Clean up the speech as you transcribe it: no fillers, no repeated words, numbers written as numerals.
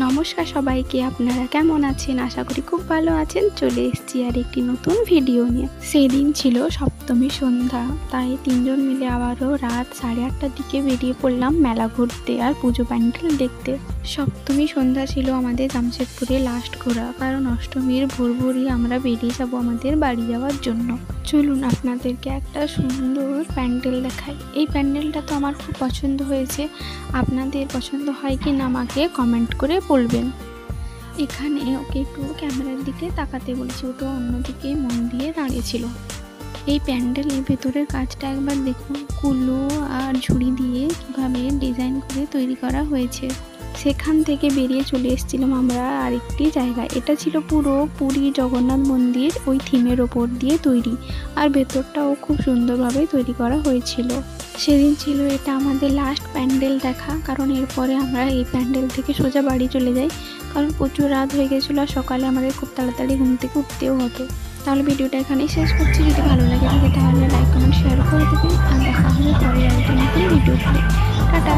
নমস্কার সবাইকে, আপনারা কেমন আছেন? আশা করি খুব ভালো আছেন। চলে এসেছি আর একটি নতুন ভিডিও নিয়ে। সেদিন ছিল সপ্তমী সন্ধ্যা, তাই তিনজন মিলে আবারও রাত 8:30টার দিকে বেরিয়ে পড়লাম মেলা ঘুরতে আর পুজো প্যান্ডেল দেখতে। সপ্তমী সন্ধ্যা ছিল আমাদের জামশেদপুরে লাস্ট ঘোরা, কারণ অষ্টমীর ভোরভোরই আমরা বেরিয়ে যাব আমাদের বাড়ি যাওয়ার জন্য। চলুন আপনাদেরকে একটা সুন্দর প্যান্ডেল দেখাই। এই প্যান্ডেলটা তো আমার খুব পছন্দ হয়েছে, আপনাদের পছন্দ হয় কি না আমাকে কমেন্ট করে বলবেন। এখানে ওকে একটু ক্যামেরার দিকে তাকাতে বলেছি, ও তো অন্যদিকে মন দিয়ে দাঁড়িয়েছিল। এই প্যান্ডেলের ভেতরের কাজটা একবার দেখুন, কুলো আর ঝুড়ি দিয়ে কীভাবে ডিজাইন করে তৈরি করা হয়েছে। সেখান থেকে বেরিয়ে চলে এসেছিলাম আমরা আরেকটি জায়গায়। এটা ছিল পুরো পুরী জগন্নাথ মন্দির ওই থিমের ওপর দিয়ে তৈরি, আর ভেতরটাও খুব সুন্দরভাবে তৈরি করা হয়েছিল। সেদিন ছিল এটা আমাদের লাস্ট প্যান্ডেল দেখা, কারণ এরপরে আমরা এই প্যান্ডেল থেকে সোজা বাড়ি চলে যাই, কারণ প্রচুর রাত হয়ে গেছিলো আর সকালে আমাদের খুব তাড়াতাড়ি ঘুম থেকে উঠতেও হতো। তাহলে ভিডিওটা এখানেই শেষ করছি। যদি ভালো লাগে থাকে তাহলে লাইক কমেন্ট শেয়ার করে দেবেন, আর দেখা হবে পরে আরেকটি নতুন ভিডিওতে। টাটা।